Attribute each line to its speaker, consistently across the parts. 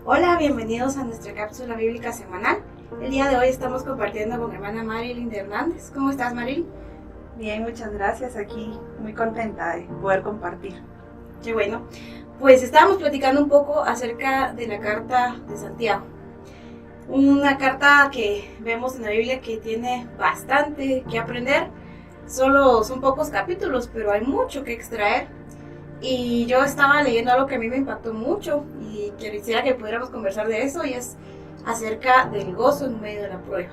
Speaker 1: Hola, bienvenidos a nuestra cápsula bíblica semanal. El día de hoy estamos compartiendo con mi hermana Marilyn de Hernández. ¿Cómo estás, Marilyn?
Speaker 2: Bien, muchas gracias. Aquí muy contenta de poder compartir.
Speaker 1: Qué bueno. Pues estábamos platicando un poco acerca de la carta de Santiago. Una carta que vemos en la Biblia que tiene bastante que aprender. Solo son pocos capítulos, pero hay mucho que extraer. Y yo estaba leyendo algo que a mí me impactó mucho y quisiera que pudiéramos conversar de eso, y es acerca del gozo en medio de la prueba.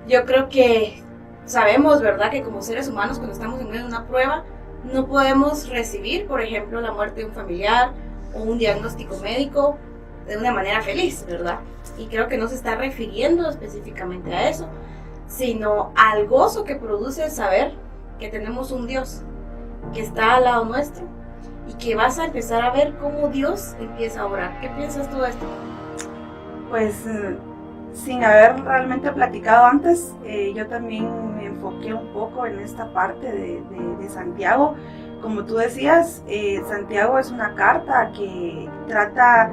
Speaker 1: Yo creo que sabemos, ¿verdad?, que como seres humanos cuando estamos en medio de una prueba no podemos recibir, por ejemplo, la muerte de un familiar o un diagnóstico médico de una manera feliz, ¿verdad? Y creo que no se está refiriendo específicamente a eso, sino al gozo que produce saber que tenemos un Dios que está al lado nuestro y que vas a empezar a ver cómo Dios empieza a obrar. ¿Qué piensas tú de esto?
Speaker 2: Pues sin haber realmente platicado antes, yo también me enfoqué un poco en esta parte de Santiago. Como tú decías, Santiago es una carta que trata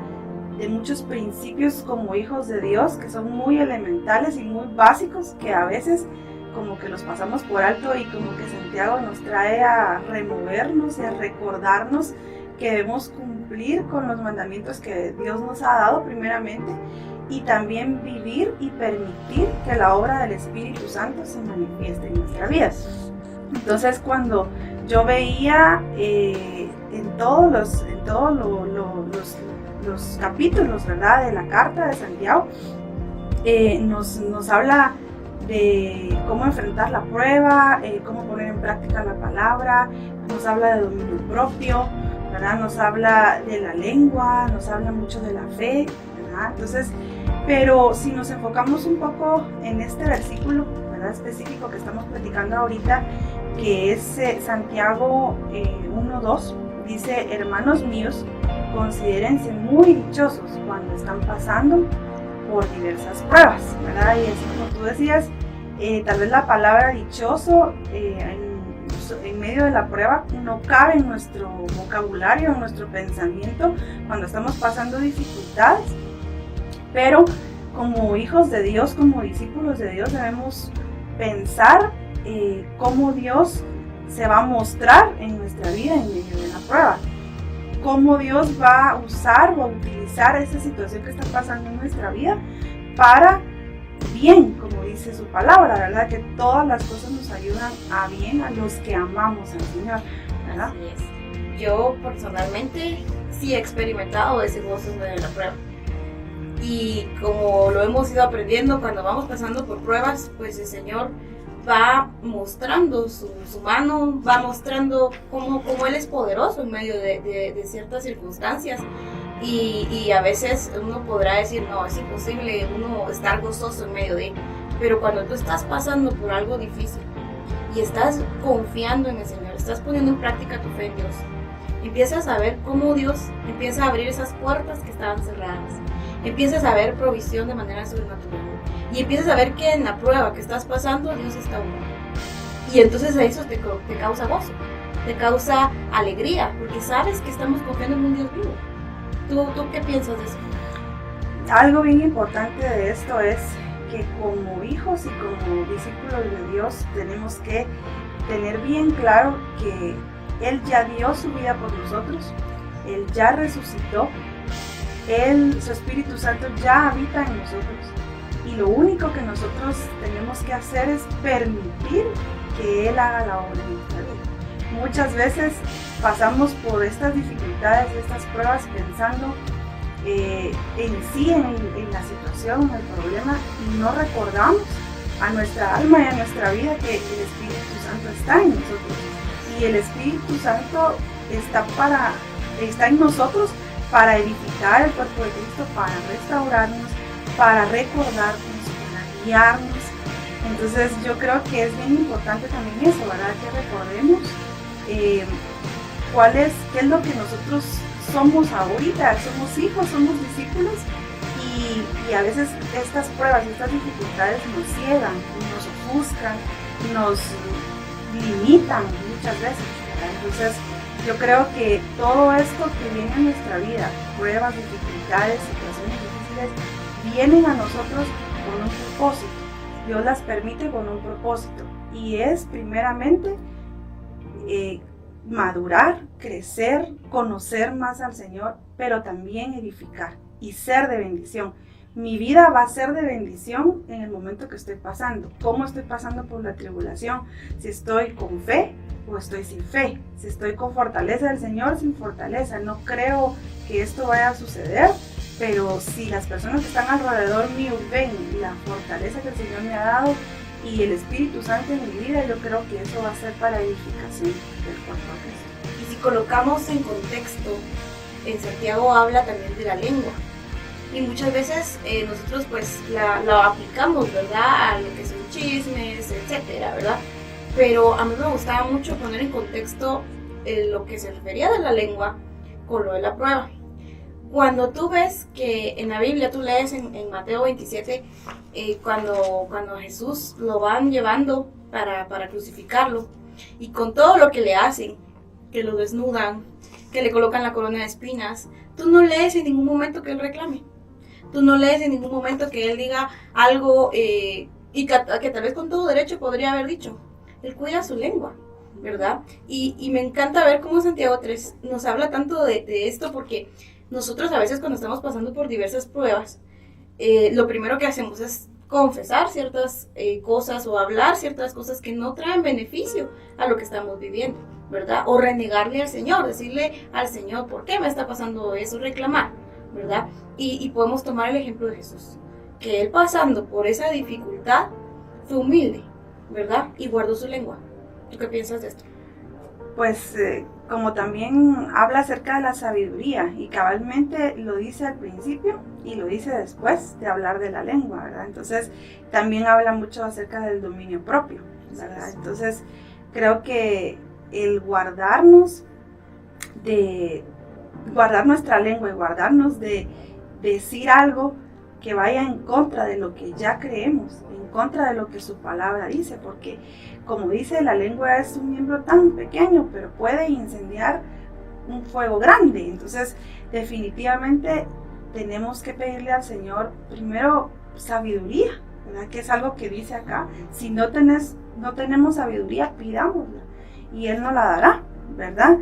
Speaker 2: de muchos principios como hijos de Dios que son muy elementales y muy básicos, que a veces como que los pasamos por alto, y como que Santiago nos trae a removernos y a recordarnos que debemos cumplir con los mandamientos que Dios nos ha dado primeramente, y también vivir y permitir que la obra del Espíritu Santo se manifieste en nuestra vida. Entonces, cuando yo veía en todos los capítulos, ¿verdad?, de la carta de Santiago, nos habla de cómo enfrentar la prueba, cómo poner en práctica la palabra, nos habla de dominio propio, ¿verdad? Nos habla de la lengua, nos habla mucho de la fe, ¿verdad? Entonces, pero si nos enfocamos un poco en este versículo, ¿verdad?, específico que estamos platicando ahorita, que es Santiago 1:2, dice: hermanos míos, considérense muy dichosos cuando están pasando por diversas pruebas, ¿verdad? Y así como tú decías, tal vez la palabra dichoso en medio de la prueba no cabe en nuestro vocabulario, en nuestro pensamiento cuando estamos pasando dificultades, pero como hijos de Dios, como discípulos de Dios, debemos pensar cómo Dios se va a mostrar en nuestra vida en medio de la prueba, cómo Dios va a usar o a utilizar esa situación que está pasando en nuestra vida para bien, como dice su palabra, ¿verdad? Que todas las cosas nos ayudan a bien a los que amamos al Señor, ¿verdad?
Speaker 1: Así es. Yo personalmente sí he experimentado ese gozo en medio de la prueba. Y como lo hemos ido aprendiendo, cuando vamos pasando por pruebas, pues el Señor va mostrando su mano, va mostrando cómo Él es poderoso en medio de ciertas circunstancias. Y a veces uno podrá decir, no, es imposible uno estar gozoso en medio de. Pero cuando tú estás pasando por algo difícil y estás confiando en el Señor, estás poniendo en práctica tu fe en Dios, empiezas a ver cómo Dios empieza a abrir esas puertas que estaban cerradas, empiezas a ver provisión de manera sobrenatural, y empiezas a ver que en la prueba que estás pasando Dios está obrando. Y entonces eso te causa gozo, te causa alegría, porque sabes que estamos confiando en un Dios vivo. ¿Tú qué piensas de eso?
Speaker 2: Algo bien importante de esto es que como hijos y como discípulos de Dios tenemos que tener bien claro que Él ya dio su vida por nosotros, Él ya resucitó, su Espíritu Santo ya habita en nosotros, y lo único que nosotros tenemos que hacer es permitir que Él haga la obra en nuestra vida. Muchas veces pasamos por estas dificultades, estas pruebas, pensando en sí, en la situación, en el problema, y no recordamos a nuestra alma y a nuestra vida que el Espíritu Santo está en nosotros. Y el Espíritu Santo está en nosotros para edificar el cuerpo de Cristo, para restaurarnos, para recordarnos, para guiarnos. Entonces yo creo que es bien importante también eso, ¿verdad? Que recordemos qué es lo que nosotros somos ahorita. Somos hijos, somos discípulos, y a veces estas pruebas, estas dificultades nos ciegan, nos ofuscan, nos limitan muchas veces, ¿verdad? Entonces yo creo que todo esto que viene en nuestra vida, pruebas, dificultades, situaciones difíciles, vienen a nosotros con un propósito. Dios las permite con un propósito. Y es primeramente madurar, crecer, conocer más al Señor, pero también edificar y ser de bendición. Mi vida va a ser de bendición en el momento que estoy pasando. ¿Cómo estoy pasando por la tribulación? Si estoy con fe o estoy sin fe. Si estoy con fortaleza del Señor, sin fortaleza. No creo que esto vaya a suceder, pero si las personas que están alrededor mío ven la fortaleza que el Señor me ha dado y el Espíritu Santo en mi vida, yo creo que eso va a ser para edificación del cuerpo de Cristo.
Speaker 1: Y si colocamos en contexto, en Santiago habla también de la lengua. Y muchas veces nosotros pues la aplicamos, ¿verdad? A lo que son chismes, etcétera, ¿verdad? Pero a mí me gustaba mucho poner en contexto lo que se refería de la lengua con lo de la prueba. Cuando tú ves que en la Biblia, tú lees en Mateo 27, cuando a Jesús lo van llevando para crucificarlo, y con todo lo que le hacen, que lo desnudan, que le colocan la corona de espinas, tú no lees en ningún momento que él reclame. Tú no lees en ningún momento que él diga algo y que tal vez con todo derecho podría haber dicho. Él cuida su lengua, ¿verdad? Y me encanta ver cómo Santiago 3 nos habla tanto de esto, porque nosotros a veces cuando estamos pasando por diversas pruebas, lo primero que hacemos es confesar ciertas cosas o hablar ciertas cosas que no traen beneficio a lo que estamos viviendo, ¿verdad? O renegarle al Señor, decirle al Señor, ¿por qué me está pasando eso? Reclamar, ¿verdad? Y podemos tomar el ejemplo de Jesús, que él pasando por esa dificultad fue humilde, ¿verdad? Y guardó su lengua. ¿Tú qué piensas de esto?
Speaker 2: Pues como también habla acerca de la sabiduría, y cabalmente lo dice al principio y lo dice después de hablar de la lengua, ¿verdad? Entonces también habla mucho acerca del dominio propio, ¿verdad? Entonces creo que el guardar nuestra lengua y guardarnos de decir algo que vaya en contra de lo que ya creemos, en contra de lo que su palabra dice, porque como dice, la lengua es un miembro tan pequeño, pero puede incendiar un fuego grande. Entonces definitivamente tenemos que pedirle al Señor primero sabiduría, ¿verdad? Que es algo que dice acá. Si no tenemos sabiduría, pidámosla y Él nos la dará, ¿verdad?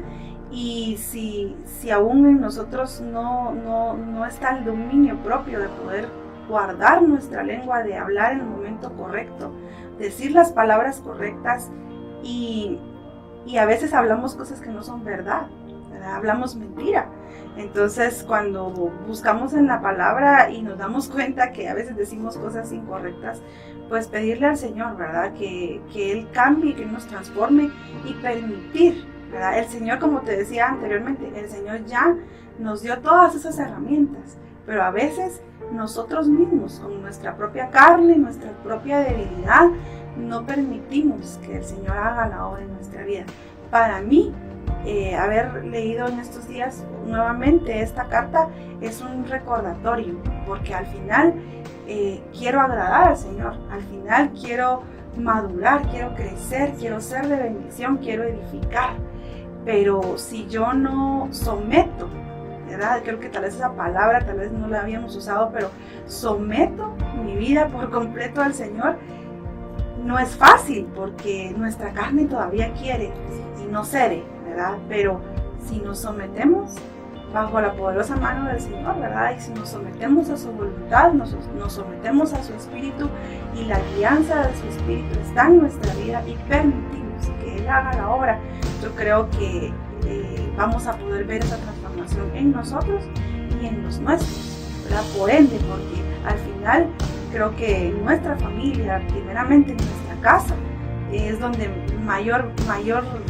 Speaker 2: Y si aún en nosotros no está el dominio propio de poder guardar nuestra lengua, de hablar en el momento correcto, decir las palabras correctas, y a veces hablamos cosas que no son verdad, ¿verdad? Hablamos mentira. Entonces cuando buscamos en la palabra y nos damos cuenta que a veces decimos cosas incorrectas, pues pedirle al Señor, ¿verdad? Que Él cambie, que nos transforme y permitir, ¿verdad? El Señor, como te decía anteriormente, el Señor ya nos dio todas esas herramientas, pero a veces nosotros mismos, con nuestra propia carne, nuestra propia debilidad, no permitimos que el Señor haga la obra en nuestra vida. Para mí, haber leído en estos días nuevamente esta carta es un recordatorio, porque al final quiero agradar al Señor, al final quiero madurar, quiero crecer, quiero ser de bendición, quiero edificar. Pero si yo no someto, ¿verdad? Creo que tal vez esa palabra, tal vez no la habíamos usado, pero someto mi vida por completo al Señor, no es fácil, porque nuestra carne todavía quiere y no cede, ¿verdad? Pero si nos sometemos bajo la poderosa mano del Señor, ¿verdad? Y si nos sometemos a su voluntad, nos sometemos a su Espíritu, y la guianza de su Espíritu está en nuestra vida, y permitimos que Él haga la obra, yo creo que vamos a poder ver esa transformación en nosotros y en los nuestros, ¿verdad? Por ende, porque al final creo que en nuestra familia, primeramente en nuestra casa, es donde mayores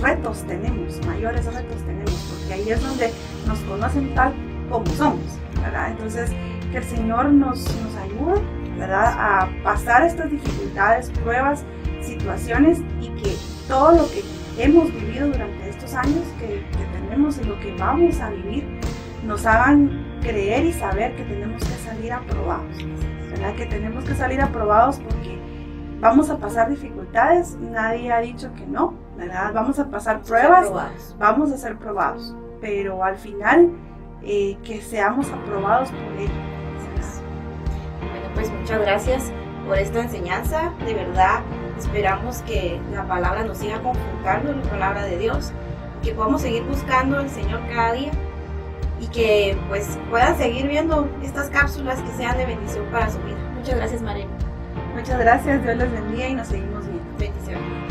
Speaker 2: retos tenemos, porque ahí es donde nos conocen tal como somos, ¿verdad? Entonces, que el Señor nos ayude, ¿verdad? A pasar estas dificultades, pruebas, situaciones, y que todo lo que hemos vivido durante estos años que tenemos y lo que vamos a vivir nos hagan creer y saber que tenemos que salir aprobados, ¿verdad? Que tenemos que salir aprobados, porque vamos a pasar dificultades, nadie ha dicho que no, ¿verdad? Vamos a pasar pruebas, vamos a ser probados, pero al final que seamos aprobados por Él, ¿verdad?
Speaker 1: pues muchas gracias por esta enseñanza. De verdad, esperamos que la palabra nos siga confrontando, la palabra de Dios, que podamos seguir buscando al Señor cada día y que pues puedan seguir viendo estas cápsulas que sean de bendición para su vida. Muchas gracias, María.
Speaker 2: Muchas gracias, Dios les bendiga y nos seguimos viendo.
Speaker 1: Bendiciones.